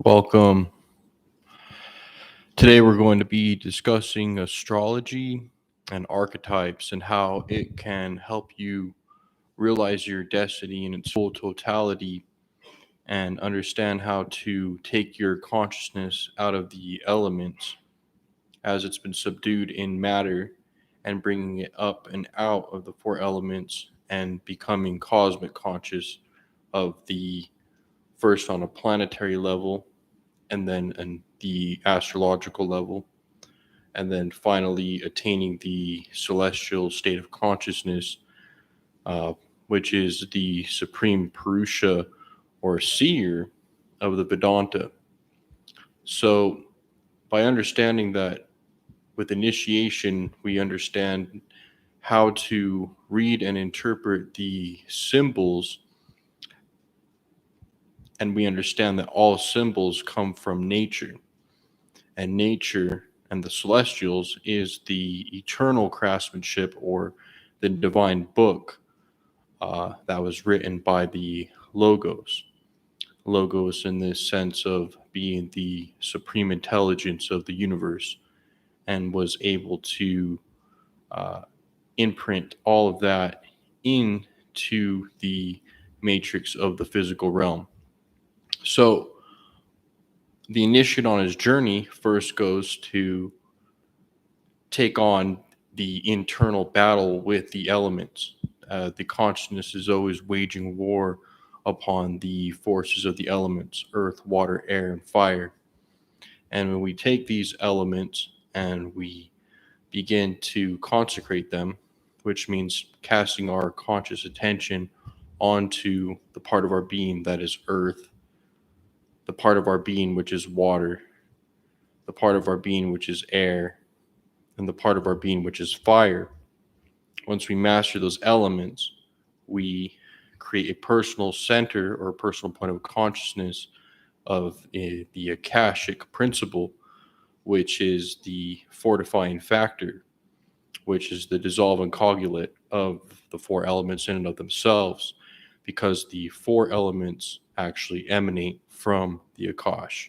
Welcome. Today we're going to be discussing astrology and archetypes and how it can help you realize your destiny in its full totality and understand how to take your consciousness out of the elements as it's been subdued in matter and bringing it up and out of the four elements and becoming cosmic conscious of the first on a planetary level and then in the astrological level, and then finally attaining the celestial state of consciousness, uh, which is the supreme Purusha or seer of the Vedanta. So, by understanding that with initiation, we understand how to read and interpret the symbols, and we understand that all symbols come from nature. And nature and the celestials is the eternal craftsmanship or the divine book that was written by the Logos. Logos, in this sense of being the supreme intelligence of the universe, and was able to uh, imprint all of that into the matrix of the physical realm. So, the initiate on his journey first goes to take on the internal battle with the elements. The consciousness is always waging war upon the forces of the elements: earth, water, air, and fire. And when we take these elements and we begin to consecrate them, which means casting our conscious attention onto the part of our being that is earth, the part of our being which is water, the part of our being which is air, and the part of our being which is fire. Once we master those elements, we create a personal center or a personal point of consciousness of the Akashic principle, which is the fortifying factor, which is the dissolving coagulate of the four elements in and of themselves, because the four elements actually emanate from the Akash,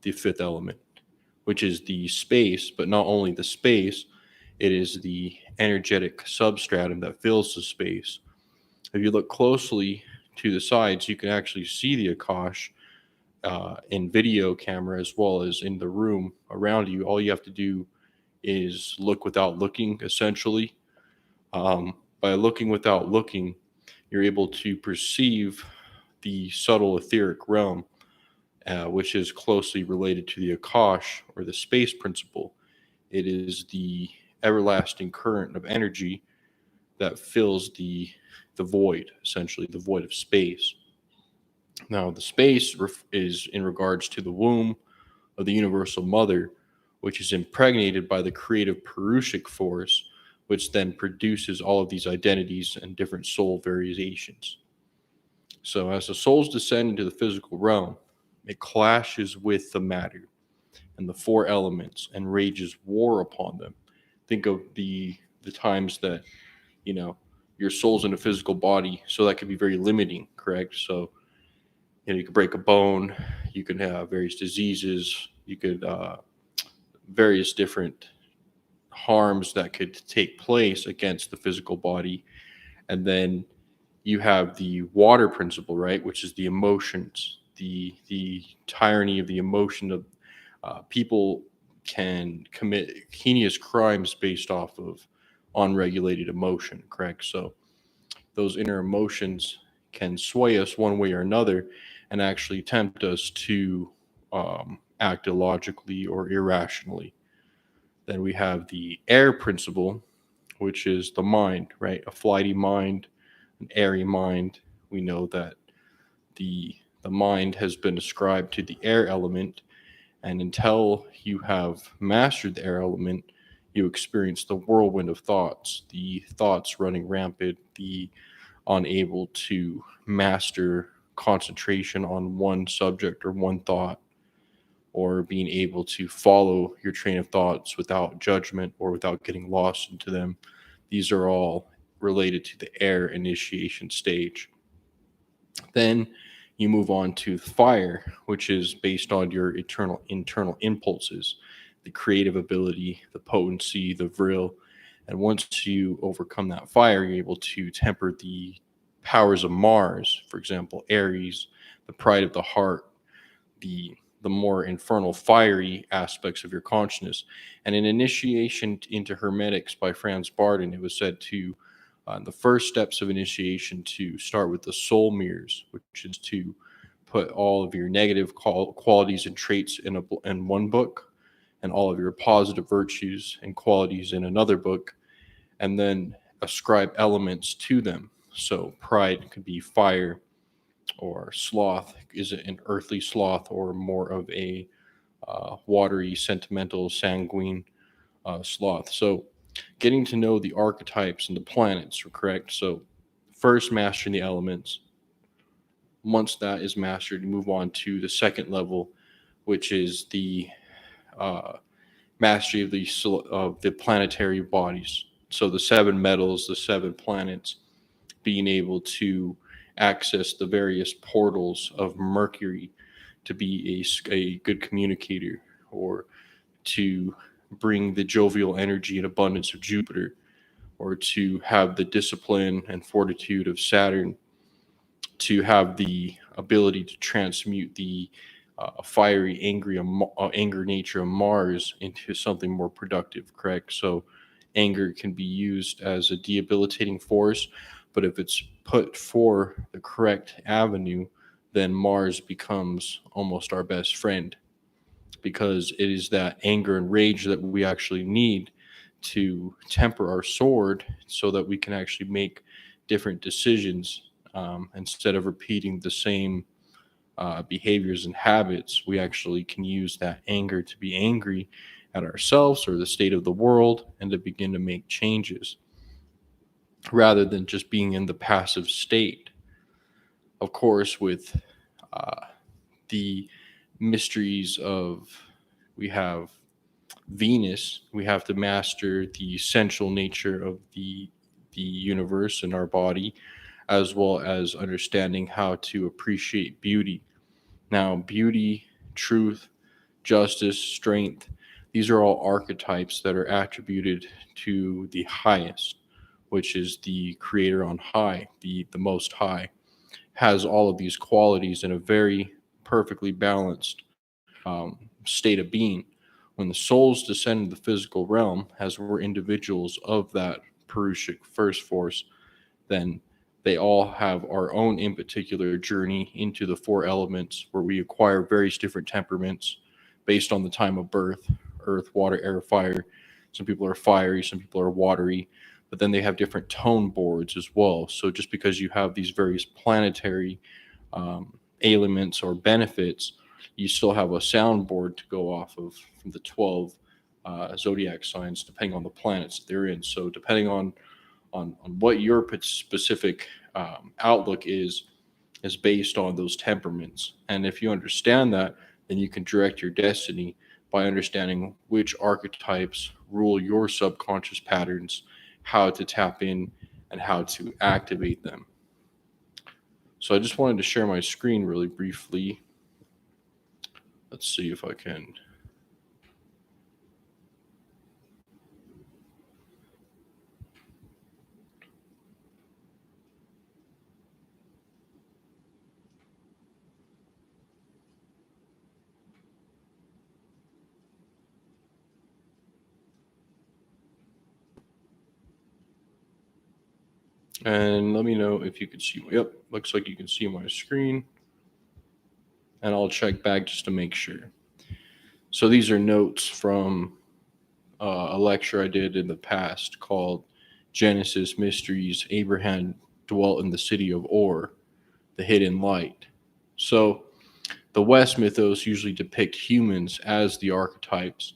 the fifth element, which is the space, but not only the space, it is the energetic substratum that fills the space. If you look closely to the sides, you can actually see the Akash in video camera as well as in the room around you. All you have to do is look without looking, essentially. By looking without looking, you're able to perceive the subtle etheric realm, which is closely related to the Akash or the space principle. It is the everlasting current of energy that fills the void, essentially the void of space. Now, the space is in regards to the womb of the universal mother, which is impregnated by the creative Purushic force, which then produces all of these identities and different soul variations. So, as the souls descend into the physical realm, it clashes with the matter and the four elements and rages war upon them. Think of the times that your soul's in a physical body, so that could be very limiting, correct? So you could break a bone, you could have various diseases, you could various different harms that could take place against the physical body. And then you have the water principle, right, which is the emotions, the tyranny of the emotion of people can commit heinous crimes based off of unregulated emotion, correct? So those inner emotions can sway us one way or another and actually tempt us to act illogically or irrationally. Then we have the air principle, which is the mind, right? A flighty mind, an airy mind. We know that the mind has been ascribed to the air element, and until you have mastered the air element, you experience the whirlwind of thoughts, the thoughts running rampant, the unable to master concentration on one subject or one thought, or being able to follow your train of thoughts without judgment or without getting lost into them. These are all related to the air initiation stage. Then You move on to fire, which is based on your eternal internal impulses, the creative ability, the potency, the vril. And once you overcome that fire, you're able to temper the powers of Mars, for example, Aries, the pride of the heart, the more infernal, fiery aspects of your consciousness. And in Initiation into Hermetics by Franz Barton, it was said to the first steps of initiation to start with the soul mirrors, which is to put all of your negative qualities and traits in one book, and all of your positive virtues and qualities in another book, and then ascribe elements to them. So pride could be fire, or sloth is it an earthly sloth, or more of a watery, sentimental, sanguine sloth. So getting to know the archetypes and the planets are correct. So first mastering the elements. Once that is mastered, you move on to the second level, which is the uh, mastery of the planetary bodies. So the seven metals, the seven planets, being able to access the various portals of Mercury to be a good communicator, or to bring the jovial energy and abundance of Jupiter, or to have the discipline and fortitude of Saturn, to have the ability to transmute the fiery, anger nature of Mars into something more productive, correct? So anger can be used as a debilitating force, but if it's put for the correct avenue, then Mars becomes almost our best friend, because it is that anger and rage that we actually need to temper our sword so that we can actually make different decisions, instead of repeating the same behaviors and habits. We actually can use that anger to be angry at ourselves or the state of the world, and to begin to make changes rather than just being in the passive state. Of course, with uh, the mysteries of, we have Venus, we have to master the essential nature of the universe and our body, as well as understanding how to appreciate beauty. Now, beauty, truth, justice, strength, these are all archetypes that are attributed to the highest, which is the creator on high, the most high, has all of these qualities in a very perfectly balanced state of being. When the souls descend into the physical realm, as we're individuals of that Purushic first force, then they all have our own in particular journey into the four elements, where we acquire various different temperaments based on the time of birth: earth, water, air, fire. Some people are fiery, some people are watery, but then they have different tone boards as well. So just because you have these various planetary ailments or benefits, you still have a soundboard to go off of from the 12 zodiac signs, depending on the planets they're in. So depending on what your specific outlook is based on those temperaments. And if you understand that, then you can direct your destiny by understanding which archetypes rule your subconscious patterns, how to tap in, and how to activate them. So I just wanted to share my screen really briefly. Let's see if I can. And let me know if you can see. Yep, looks like you can see my screen. And I'll check back just to make sure. So these are notes from a lecture I did in the past called Genesis Mysteries. Abraham dwelt in the city of Ur, the hidden light. So the West mythos usually depict humans as the archetypes,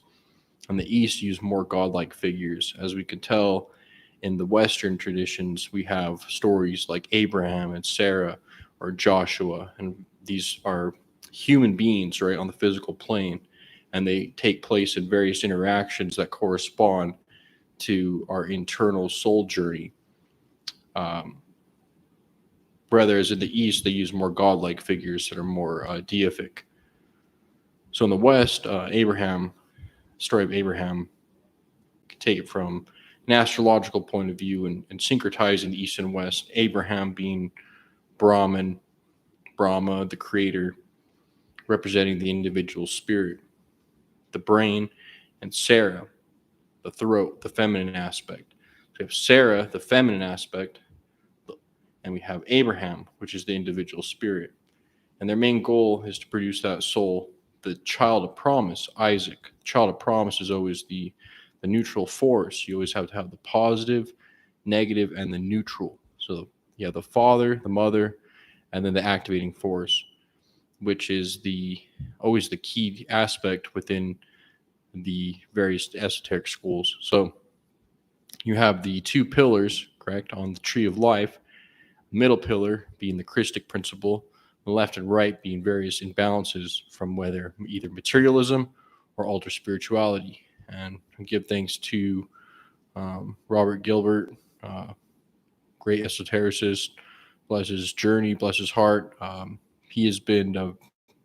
and the East use more godlike figures. As we can tell, in the Western traditions, we have stories like Abraham and Sarah or Joshua, and these are human beings, right, on the physical plane, and they take place in various interactions that correspond to our internal soul journey. Um, Whereas in the East, they use more godlike figures that are more deific. So in the West, story of Abraham, can take it from an astrological point of view and syncretizing the East and West. Abraham being Brahman, Brahma, the creator, representing the individual spirit, the brain, and Sarah, the throat, the feminine aspect. So we have Sarah, the feminine aspect, and we have Abraham, which is the individual spirit. And their main goal is to produce that soul, the child of promise, Isaac. The child of promise is always the neutral force. You always have to have the positive, negative, and the neutral. So you have the father, the mother, and then the activating force, which is always the key aspect within the various esoteric schools. So you have the two pillars, correct, on the tree of life, middle pillar being the Christic principle, the left and right being various imbalances from whether either materialism or ultra spirituality. And I give thanks to Robert Gilbert, great esotericist, bless his journey, bless his heart. He has been a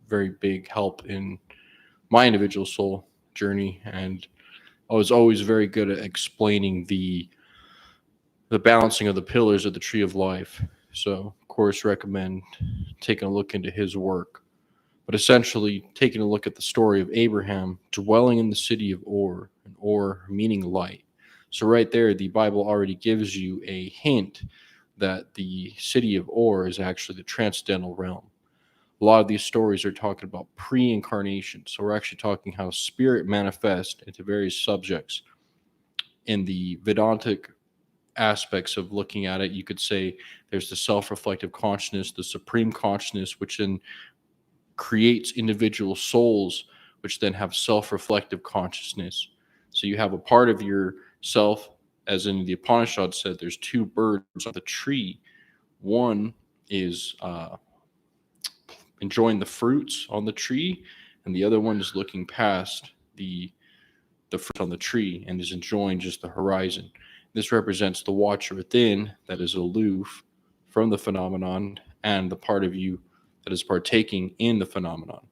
very big help in my individual soul journey, and I was always very good at explaining the balancing of the pillars of the tree of life. So, of course, recommend taking a look into his work. But essentially, taking a look at the story of Abraham dwelling in the city of Ur, and Ur meaning light. So, right there, the Bible already gives you a hint that the city of Ur is actually the transcendental realm. A lot of these stories are talking about pre-incarnation. So, we're actually talking how spirit manifests into various subjects. In the Vedantic aspects of looking at it, you could say there's the self-reflective consciousness, the supreme consciousness, which then creates individual souls, which then have self-reflective consciousness. So you have a part of yourself, as in the Upanishad said, there's two birds on the tree. One is enjoying the fruits on the tree, and the other one is looking past the fruit on the tree and is enjoying just the horizon. This represents the watcher within that is aloof from the phenomenon and the part of you that is partaking in the phenomenon.